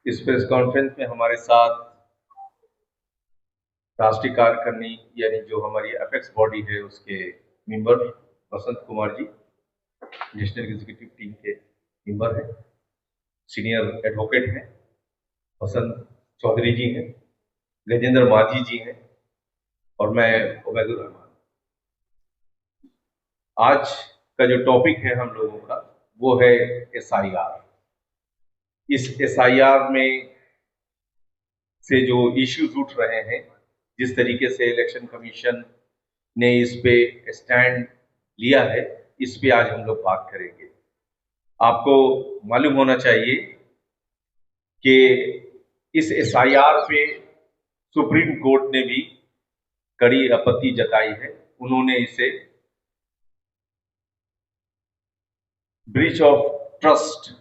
इस press conference में हमारे साथ राष्ट्रीय कार्यकारिणी यानी जो हमारी एपेक्स बॉडी है उसके member Basant Kumar ji national executive team के मेंबर हैं, सीनियर एडवोकेट हैं बसंत चौधरी जी हैं, गजेंद्र माझी जी हैं और मैं उबैदुर रहमान। आज का जो टॉपिक है हम लोगों का वो है एसआईआर। इस एसआईआर में से जो इश्यूज उठ रहे हैं, जिस तरीके से इलेक्शन कमीशन ने इस पे स्टैंड लिया है, इस पे आज हम लोग बात करेंगे। आपको मालूम होना चाहिए कि इस एसआईआर पे सुप्रीम कोर्ट ने भी कड़ी आपत्ति जताई है। उन्होंने इसे ब्रीच ऑफ ट्रस्ट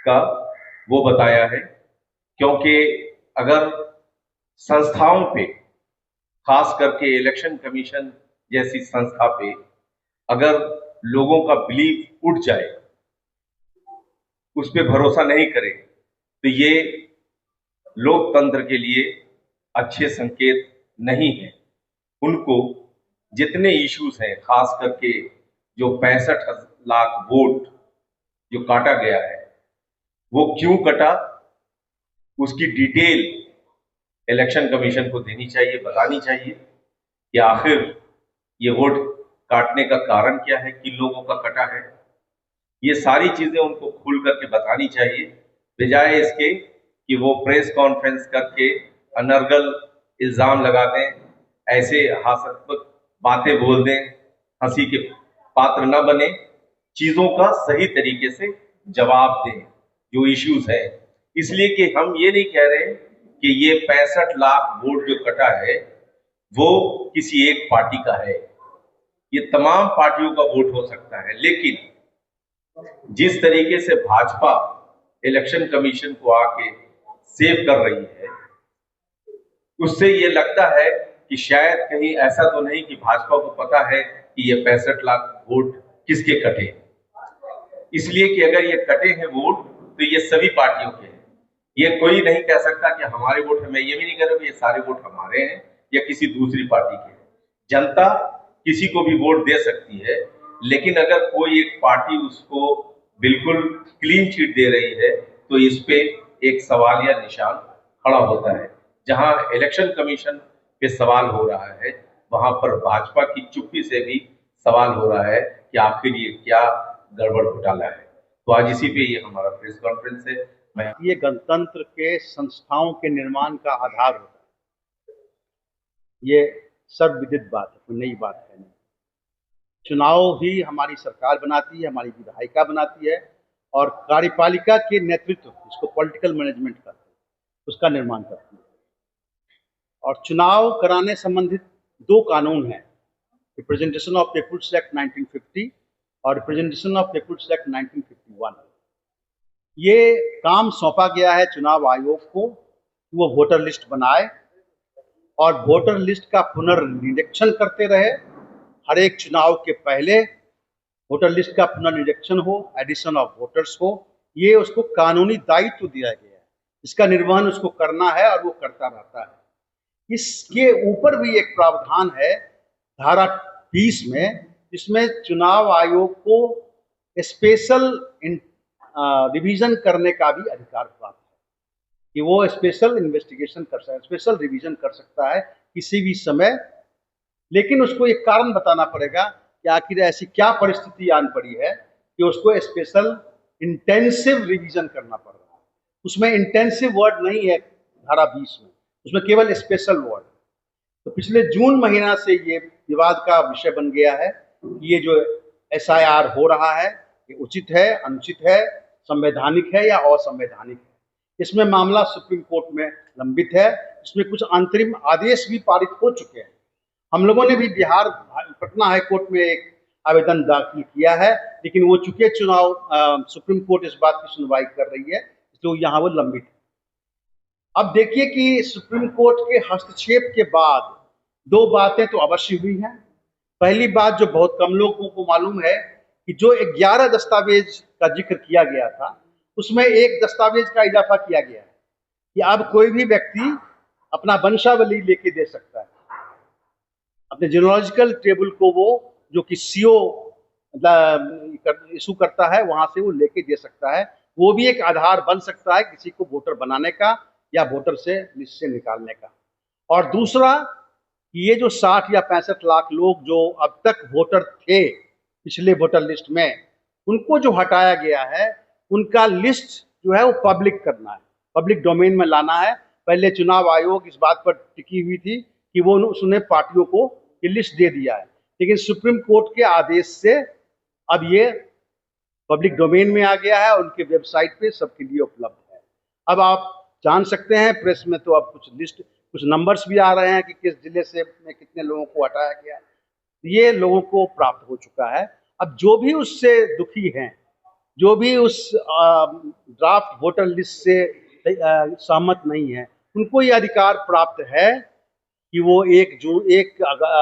का वो बताया है, क्योंकि अगर संस्थाओं पे, खास करके इलेक्शन कमीशन जैसी संस्था पे अगर लोगों का बिलीव उठ जाए, उस पर भरोसा नहीं करे, तो ये लोकतंत्र के लिए अच्छे संकेत नहीं है। उनको जितने इश्यूज हैं, खास करके जो 65 लाख वोट जो काटा गया है, वो क्यों कटा, उसकी डिटेल इलेक्शन कमीशन को देनी चाहिए, बतानी चाहिए कि आखिर ये वोट काटने का कारण क्या है, किन लोगों का कटा है। ये सारी चीजें उनको खुल करके बतानी चाहिए, बजाय इसके कि वो प्रेस कॉन्फ्रेंस करके अनर्गल इल्जाम लगा दें, ऐसे हास्यास्पद बातें बोल दें, हंसी के पात्र न बने, चीजों का सही तरीके से जवाब दें जो इश्यूज है। इसलिए कि हम ये नहीं कह रहे कि ये 65 लाख वोट जो कटा है वो किसी एक पार्टी का है, ये तमाम पार्टियों का वोट हो सकता है। लेकिन जिस तरीके से भाजपा इलेक्शन कमीशन को आके सेव कर रही है, उससे ये लगता है कि शायद कहीं ऐसा तो नहीं कि भाजपा को पता है कि ये 65 लाख वोट किसके कटे, इसलिए कि अगर ये कटे हैं वोट तो ये सभी पार्टियों के हैं। ये कोई नहीं कह सकता कि हमारे वोट है। मैं ये भी नहीं कह रहा कि ये सारे वोट हमारे हैं या किसी दूसरी पार्टी के हैं। जनता किसी को भी वोट दे सकती है, लेकिन अगर कोई एक पार्टी उसको बिल्कुल क्लीन चिट दे रही है तो इस पे एक सवाल या निशान खड़ा होता है। जहां इलेक्शन कमीशन पे सवाल हो रहा है, वहां पर भाजपा की चुप्पी से भी सवाल हो रहा है कि आखिर ये क्या गड़बड़ घोटाला है। तो आज इसी पे ये हमारा प्रेस कॉन्फ्रेंस है। ये गणतंत्र के संस्थाओं के निर्माण का आधार होता है। ये सर्वविदित बात है, कोई नई बात है नहीं। चुनाव ही हमारी सरकार बनाती है, हमारी विधायिका बनाती है, और कार्यपालिका के नेतृत्व, इसको पॉलिटिकल मैनेजमेंट कहते हैं, उसका निर्माण करती है। और चुनाव कराने संबंधित 2 कानून हैं, रिप्रेजेंटेशन ऑफ पीपुल्स एक्ट 1950 और रिप्रेजेंटेशन ऑफ पीपुल्स एक्ट 1951। ये काम सौंपा गया है चुनाव आयोग को, वो वोटर लिस्ट बनाए और वोटर लिस्ट का पुनर्निरीक्षण करते रहे। हर एक चुनाव के पहले वोटर लिस्ट का पुनर्निरीक्षण हो, एडिशन ऑफ वोटर्स हो, ये उसको कानूनी दायित्व दिया गया है। इसका निर्वहन उसको करना है और वो करता रहता है। इसके ऊपर भी एक प्रावधान है धारा 20 में, जिसमें चुनाव आयोग को स्पेशल रिवीजन करने का भी अधिकार प्राप्त है, कि वो स्पेशल इन्वेस्टिगेशन कर सकता है, स्पेशल रिवीजन कर सकता है किसी भी समय। लेकिन उसको एक कारण बताना पड़ेगा कि आखिर ऐसी क्या परिस्थिति आन पड़ी है कि उसको स्पेशल इंटेंसिव रिवीजन करना पड़ रहा है। उसमें इंटेंसिव वर्ड नहीं है धारा 20 में, उसमें केवल स्पेशल वर्ड। तो पिछले जून महीना से ये विवाद का विषय बन गया है कि ये जो एसआईआर हो रहा है, ये उचित है, अनुचित है, संवैधानिक है या असंवैधानिक है। इसमें मामला सुप्रीम कोर्ट में लंबित है। इसमें कुछ अंतरिम आदेश भी पारित हो चुके हैं। हम लोगों ने भी बिहार पटना हाई कोर्ट में एक आवेदन दाखिल किया है, लेकिन वो चूंकि चुनाव सुप्रीम कोर्ट इस बात की सुनवाई कर रही है, तो यहाँ वो लंबित है। अब देखिए कि सुप्रीम कोर्ट के हस्तक्षेप के बाद 2 बातें तो अवश्य हुई हैं। पहली बात जो बहुत कम लोगों को मालूम है कि जो 11 दस्तावेज का जिक्र किया गया था, उसमें एक दस्तावेज का इजाफा किया गया है कि अब कोई भी व्यक्ति अपना वंशावली लेके दे सकता है, अपने जीनोलॉजिकल टेबल को वो जो कि सीओ इशू करता है वहां से वो लेके दे सकता है। वो भी एक आधार बन सकता है किसी को वोटर बनाने का या वोटर से लिस्ट से निकालने का। और दूसरा, ये जो 60 या 65 लाख लोग जो अब तक वोटर थे पिछले वोटर लिस्ट में, उनको जो हटाया गया है, उनका लिस्ट जो है वो पब्लिक करना है, पब्लिक डोमेन में लाना है। पहले चुनाव आयोग इस बात पर टिकी हुई थी कि वो उसने पार्टियों को ये लिस्ट दे दिया है, लेकिन सुप्रीम कोर्ट के आदेश से अब ये पब्लिक डोमेन में आ गया है और उनके वेबसाइट पे सबके लिए उपलब्ध है। अब आप जान सकते हैं, प्रेस में तो अब कुछ लिस्ट, कुछ नंबर्स भी आ रहे हैं कि किस जिले से में कितने लोगों को हटाया गया है। ये लोगों को प्राप्त हो चुका है। अब जो भी उससे दुखी हैं, जो भी उस ड्राफ्ट वोटर लिस्ट से सहमत नहीं है, उनको ये अधिकार प्राप्त है कि वो 1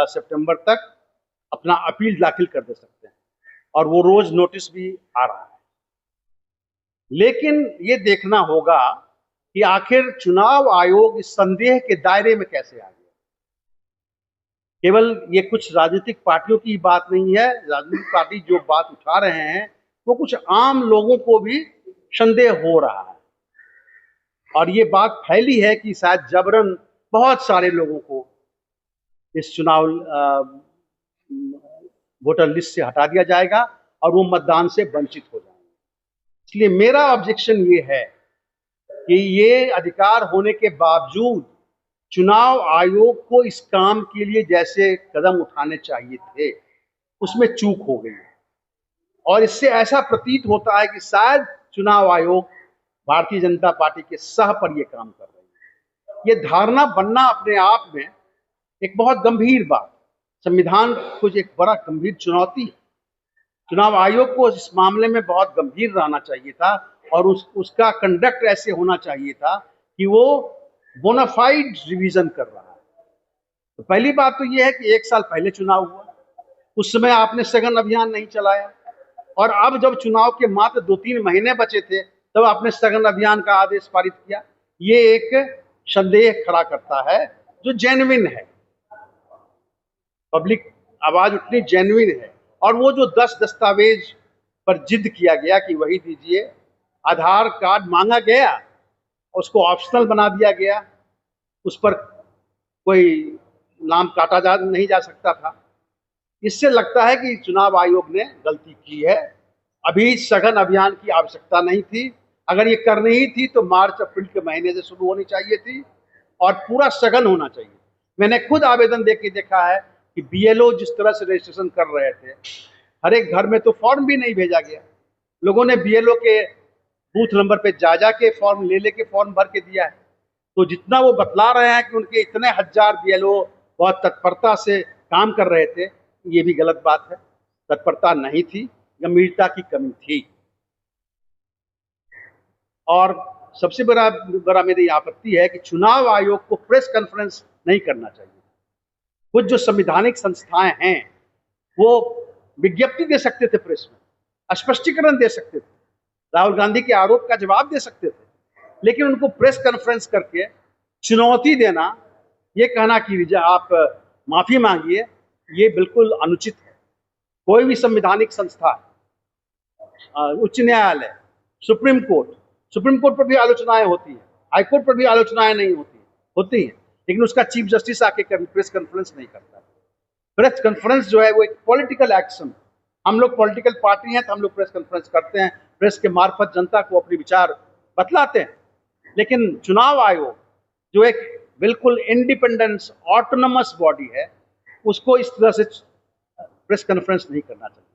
सितंबर तक अपना अपील दाखिल कर दे सकते हैं और वो रोज नोटिस भी आ रहा है। लेकिन ये देखना होगा कि आखिर चुनाव आयोग इस संदेह के दायरे में कैसे आ गया। केवल ये कुछ राजनीतिक पार्टियों की बात नहीं है, राजनीतिक पार्टी जो बात उठा रहे हैं वो कुछ आम लोगों को भी संदेह हो रहा है और ये बात फैली है कि शायद जबरन बहुत सारे लोगों को इस चुनाव वोटर लिस्ट से हटा दिया जाएगा और वो मतदान से वंचित हो जाएंगे। इसलिए मेरा ऑब्जेक्शन ये है कि ये अधिकार होने के बावजूद चुनाव आयोग को इस काम के लिए जैसे कदम उठाने चाहिए थे, उसमें चूक हो गई है और इससे ऐसा प्रतीत होता है कि शायद चुनाव आयोग भारतीय जनता पार्टी के सह पर यह काम कर रही है। ये धारणा बनना अपने आप में एक बहुत गंभीर बात, संविधान को एक बड़ा गंभीर चुनौती है। चुनाव आयोग को इस मामले में बहुत गंभीर रहना चाहिए था और उसका कंडक्ट ऐसे होना चाहिए था कि वो बोनाफाइड रिवीजन कर रहा है। तो पहली बात तो ये है कि 1 साल पहले चुनाव हुआ, उस समय आपने सघन अभियान नहीं चलाया और अब जब चुनाव के मात्र 2-3 महीने बचे थे तब आपने सघन अभियान का आदेश पारित किया। ये एक संदेह खड़ा करता है जो जेन्युइन है, पब्लिक आवाज उतनी जेन्युइन है। और वो जो 10 दस्तावेज पर जिद किया गया कि वही दीजिए, आधार कार्ड मांगा गया, उसको ऑप्शनल बना दिया गया, उस पर कोई नाम काटा नहीं जा सकता था। इससे लगता है कि चुनाव आयोग ने गलती की है। अभी सघन अभियान की आवश्यकता नहीं थी, अगर ये करनी ही थी तो मार्च अप्रैल के महीने से शुरू होनी चाहिए थी और पूरा सघन होना चाहिए। मैंने खुद आवेदन देके देखा है कि बीएलओ जिस तरह से रजिस्ट्रेशन कर रहे थे, हर एक घर में तो फॉर्म भी नहीं भेजा गया, लोगों ने बीएलओ के बूथ नंबर पे जा के फॉर्म ले के फॉर्म भर के दिया है। तो जितना वो बतला रहे हैं कि उनके इतने हजार बीएलओ बहुत तत्परता से काम कर रहे थे, ये भी गलत बात है। तत्परता नहीं थी, गंभीरता की कमी थी। और सबसे बड़ा मेरी आपत्ति है कि चुनाव आयोग को प्रेस कॉन्फ्रेंस नहीं करना चाहिए। कुछ जो संवैधानिक संस्थाएं हैं वो विज्ञप्ति दे सकते थे, प्रेस में स्पष्टीकरण दे सकते थे, राहुल गांधी के आरोप का जवाब दे सकते थे, लेकिन उनको प्रेस कॉन्फ्रेंस करके चुनौती देना, ये कहना कि आप माफी मांगिए, ये बिल्कुल अनुचित है। कोई भी संवैधानिक संस्था, उच्च न्यायालय, सुप्रीम कोर्ट पर भी आलोचनाएं होती है, हाई कोर्ट पर भी आलोचनाएं नहीं होती हैं, लेकिन उसका चीफ जस्टिस आके कभी प्रेस कॉन्फ्रेंस नहीं करता। प्रेस कॉन्फ्रेंस जो है वो एक पॉलिटिकल एक्शन, हम लोग पॉलिटिकल पार्टी हैं तो हम लोग प्रेस कॉन्फ्रेंस करते हैं, प्रेस के मार्फत जनता को अपने विचार बतलाते हैं। लेकिन चुनाव आयोग जो एक बिल्कुल इंडिपेंडेंस ऑटोनमस बॉडी है, उसको इस तरह से प्रेस कॉन्फ्रेंस नहीं करना चाहिए।